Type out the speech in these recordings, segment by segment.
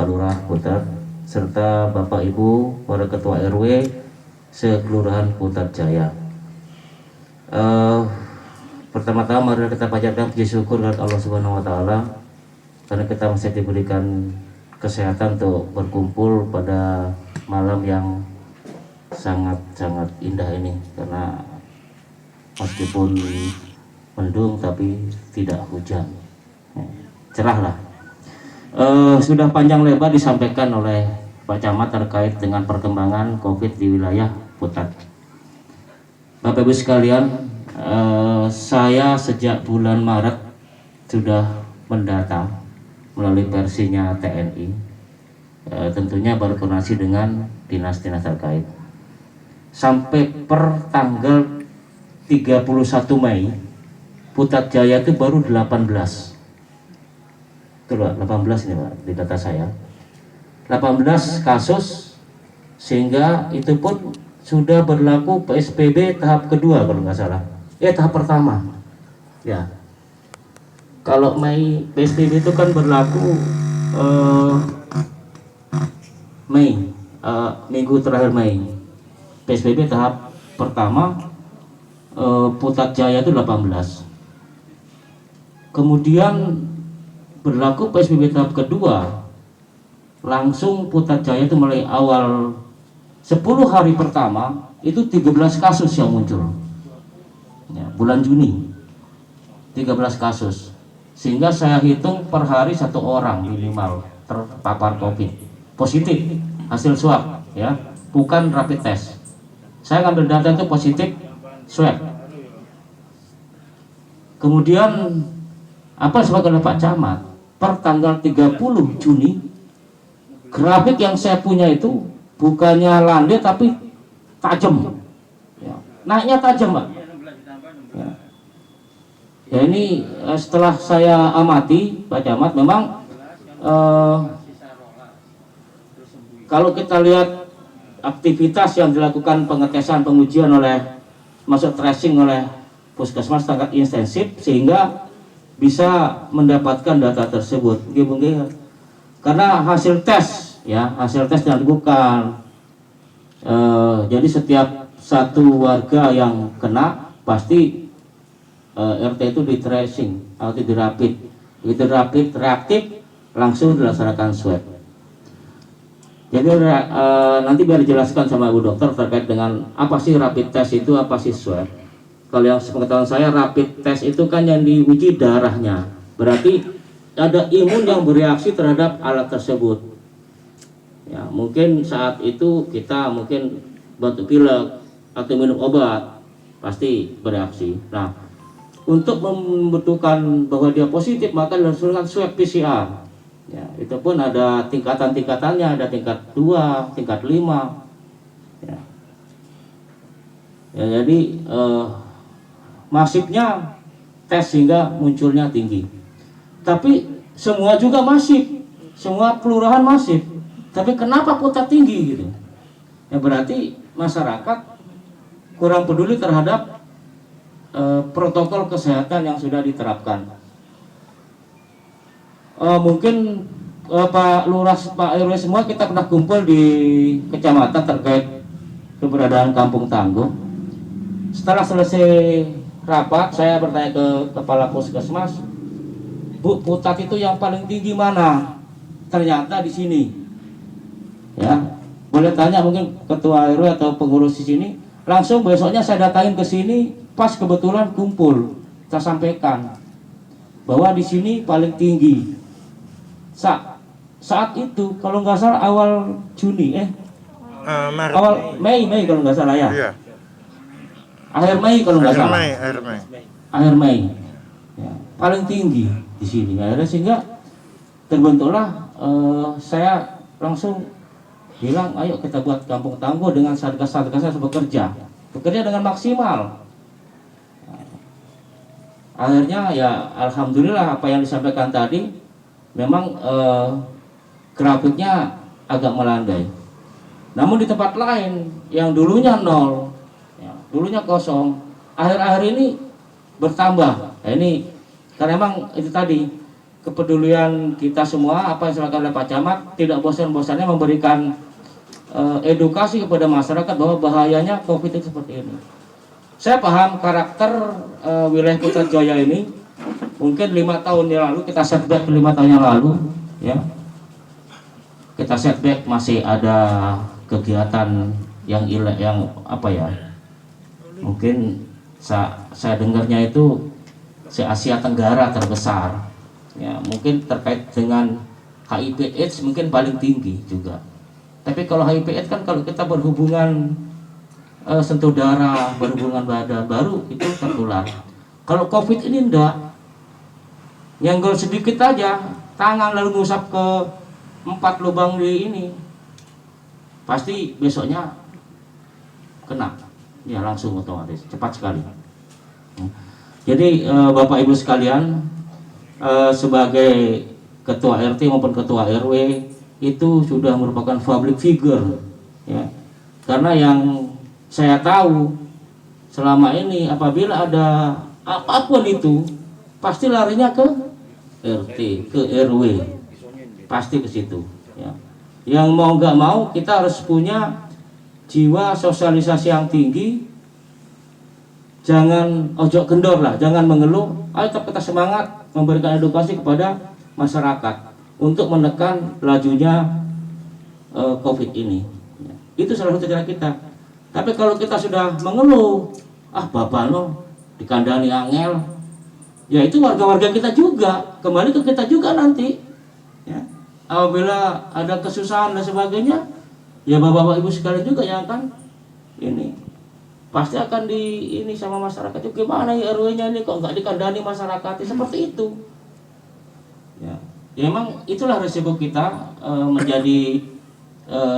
Pak Lurah Putat, serta Bapak Ibu para Ketua RW sekelurahan Putat Jaya. Pertama-tama mari kita panjatkan puji syukur kepada Allah Subhanahu wa taala karena kita masih diberikan kesehatan untuk berkumpul pada malam yang sangat-sangat indah ini, karena meskipun mendung tapi tidak hujan, cerah lah. Sudah panjang lebar disampaikan oleh Pak Camat terkait dengan perkembangan COVID di wilayah Putat. Bapak Ibu sekalian, saya sejak bulan Maret sudah mendata melalui versinya TNI, tentunya berkoordinasi dengan dinas-dinas terkait. Sampai per tanggal 31 Mei Putat Jaya itu baru 18. Betul Pak, 18 ini Pak di data saya. 18 kasus, sehingga itu pun sudah berlaku PSBB tahap kedua kalau nggak salah. Tahap pertama. Ya. Kalau Mei PSBB itu kan berlaku Mei, minggu terakhir Mei. PSBB tahap pertama Putat Jaya itu 18. Kemudian berlaku PSBB tahap kedua, langsung Putat Jaya itu mulai awal 10 hari pertama itu 13 kasus yang muncul. Ya, bulan Juni 13 kasus. Sehingga saya hitung per hari 1 orang minimal terpapar COVID positif hasil swab, ya, bukan rapid test. Saya ngambil data itu positif swab. Kemudian apa sebabnya Pak Camat? Per tanggal 30 Juni grafik yang saya punya itu bukannya landai tapi tajam, ya, naiknya tajam Pak. Ya, ini setelah saya amati Pak Camat, memang kalau kita lihat aktivitas yang dilakukan pengetesan pengujian oleh masuk tracing oleh puskesmas sangat intensif sehingga bisa mendapatkan data tersebut. Karena hasil tes yang dilakukan, jadi setiap satu warga yang kena pasti RT itu di tracing atau di rapid. Begitu rapid reaktif langsung dilaksanakan swab. Jadi nanti biar dijelaskan sama Ibu Dokter terkait dengan apa sih rapid test itu, apa sih swab. Kalau yang sepengetahuan saya, rapid test itu kan yang diuji darahnya, berarti ada imun yang bereaksi terhadap alat tersebut. Ya, mungkin saat itu kita mungkin batuk pilek atau minum obat pasti bereaksi. Nah, untuk membutuhkan bahwa dia positif maka dilakukan swab PCR. Ya, itu pun ada tingkatan-tingkatannya, ada tingkat 2, tingkat 5. Ya, ya jadi masifnya tes sehingga munculnya tinggi. Tapi semua juga masif, semua kelurahan masif. Tapi kenapa Putat tinggi gitu? Ya berarti masyarakat kurang peduli terhadap protokol kesehatan yang sudah diterapkan. Mungkin Pak Lurah, Pak RW semua kita pernah kumpul di kecamatan terkait keberadaan Kampung Tangguh. Setelah selesai rapat, saya bertanya ke kepala puskesmas, Bu, Putat itu yang paling tinggi mana? Ternyata di sini. Ya, boleh tanya mungkin ketua RW atau pengurus di sini. Langsung besoknya saya datangin ke sini, pas kebetulan kumpul, kita sampaikan bahwa di sini paling tinggi. Saat itu kalau nggak salah awal Juni, Maret. awal Mei kalau nggak salah ya. Iya. Akhir Mei kalau nggak salah. Akhir Mei. Ya, paling tinggi di sini. Akhirnya sehingga terbentuklah saya langsung bilang, ayo kita buat Kampung Tangguh dengan satgas-satgasnya bekerja dengan maksimal. Akhirnya ya alhamdulillah apa yang disampaikan tadi memang grafiknya agak melandai. Namun di tempat lain yang dulunya 0, ya, dulunya kosong, akhir-akhir ini bertambah. Nah, ini karena memang itu tadi kepedulian kita semua, apa yang disampaikan oleh Pak Camat, tidak bosan-bosannya memberikan edukasi kepada masyarakat bahwa bahayanya COVID itu seperti ini. Saya paham karakter wilayah Putra Jaya ini. Mungkin 5 tahun yang lalu kita setback, 5 tahun yang lalu, ya kita setback, masih ada kegiatan yang apa ya? Mungkin saya dengarnya itu se Asia Tenggara terbesar. Ya, mungkin terkait dengan HIV/AIDS mungkin paling tinggi juga. Tapi kalau HIV/AIDS kan kalau kita berhubungan sentuh darah, berhubungan badan, baru itu tertular. Kalau COVID ini enggak, nyenggol sedikit aja tangan lalu ngusap ke 4 lubang di ini, pasti besoknya kena, ya langsung otomatis, cepat sekali. Jadi Bapak Ibu sekalian, sebagai ketua RT maupun ketua RW itu sudah merupakan public figure, ya. Karena yang saya tahu selama ini apabila ada apapun itu pasti larinya ke RT, ke RW, pasti ke situ, ya. Yang mau nggak mau kita harus punya jiwa sosialisasi yang tinggi. Jangan ojo kendor lah, jangan mengeluh. Ayo kita semangat memberikan edukasi kepada masyarakat untuk menekan lajunya COVID ini. Itu salah satu cara kita. Tapi kalau kita sudah mengeluh, babano dikandani angel, ya itu warga-warga kita juga, kembali ke kita juga nanti. Ya. Apabila ada kesusahan dan sebagainya, ya bapak-bapak ibu sekalian juga yang akan ini. Pasti akan ini sama masyarakat itu, gimana ya RW-nya ini kok nggak dikandani masyarakat, seperti itu. Ya, emang itulah resiko kita menjadi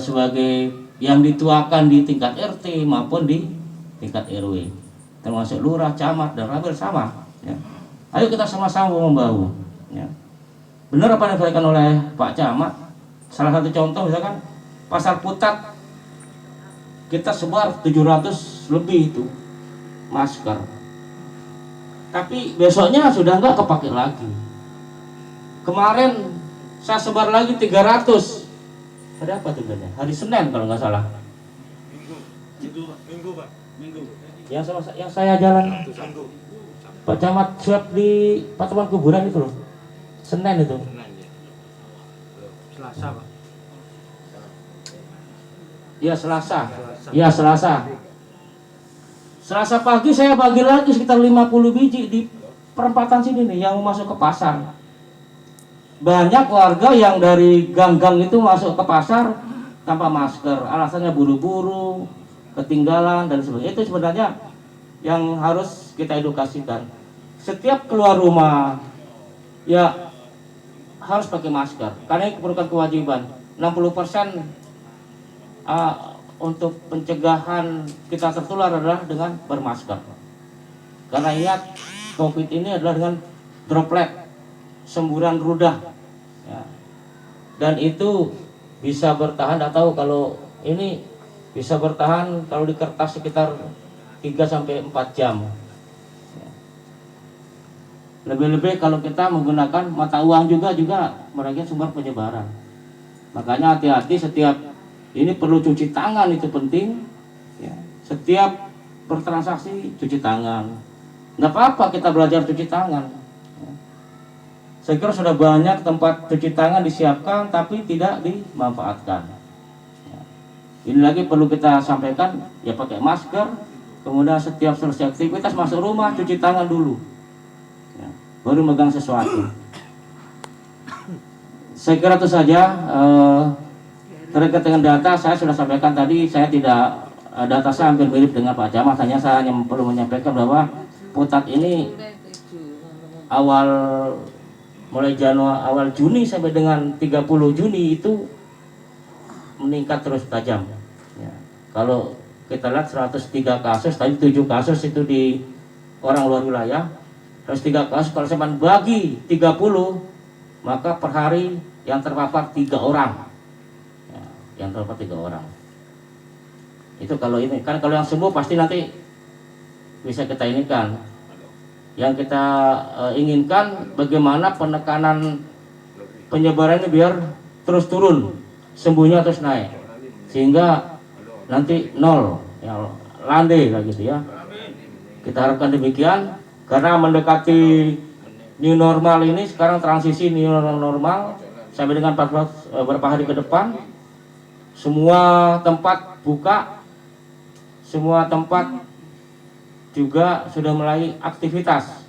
sebagai yang dituakan di tingkat RT maupun di tingkat RW, termasuk lurah, camat, dan ramil sama. Ya. Ayo kita sama-sama membahu. Ya. Benar apa yang disampaikan oleh Pak Camat. Salah satu contoh misalkan Pasar Putat, kita sebar 700 lebih itu masker, tapi besoknya sudah nggak kepake lagi. Kemarin saya sebar lagi 300. Ada apa tuh bedanya? Hari Senin kalau nggak salah. Minggu Pak. Minggu. Yang saya jalan Pak Camat swab di Patungan Kuburan itu loh. Senin itu. Selasa Pak. Ya Selasa. Ya Selasa. Selasa pagi saya bagi lagi sekitar 50 biji di perempatan sini nih yang masuk ke pasar. Banyak warga yang dari gang-gang itu masuk ke pasar tanpa masker, alasannya buru-buru, ketinggalan dan sebagainya. Itu sebenarnya yang harus kita edukasikan. Setiap keluar rumah ya harus pakai masker karena ini merupakan kewajiban. 60% untuk pencegahan kita tertular adalah dengan bermasker. Karena ingat, COVID ini adalah dengan droplet, semburan ludah, ya. Dan itu bisa bertahan, tidak tahu kalau ini bisa bertahan kalau di kertas sekitar 3-4 jam. Ya. Lebih-lebih kalau kita menggunakan mata uang juga mereka sumber penyebaran. Makanya hati-hati, setiap ini perlu cuci tangan, itu penting, ya. Setiap bertransaksi cuci tangan. Nggak apa-apa kita belajar cuci tangan, ya. Saya kira sudah banyak tempat cuci tangan disiapkan tapi tidak dimanfaatkan, ya. Ini lagi perlu kita sampaikan, ya pakai masker. Kemudian setiap selesai aktivitas masuk rumah cuci tangan dulu, ya, baru megang sesuatu. Saya kira itu saja. Terkait dengan data, saya sudah sampaikan tadi, saya tidak, data saya hampir mirip dengan Pak Camat, hanya saya hanya perlu menyampaikan bahwa Putat ini mulai awal Juni sampai dengan 30 Juni itu meningkat terus tajam, ya. Kalau kita lihat 103 kasus, tadi 7 kasus itu di orang luar wilayah, 103 kasus, kalau saya bagi 30, maka per hari yang terpapar 3 orang. Yang terdapat 3 orang. Itu kalau ini kan, kalau yang sembuh pasti nanti bisa kita ini kan. Yang kita inginkan bagaimana penekanan penyebarannya biar terus turun, sembuhnya terus naik, sehingga nanti nol, ya, landai lah gitu ya. Kita harapkan demikian, karena mendekati new normal ini, sekarang transisi new normal sampai dengan 14 beberapa hari ke depan, semua tempat buka, semua tempat juga sudah mulai aktivitas.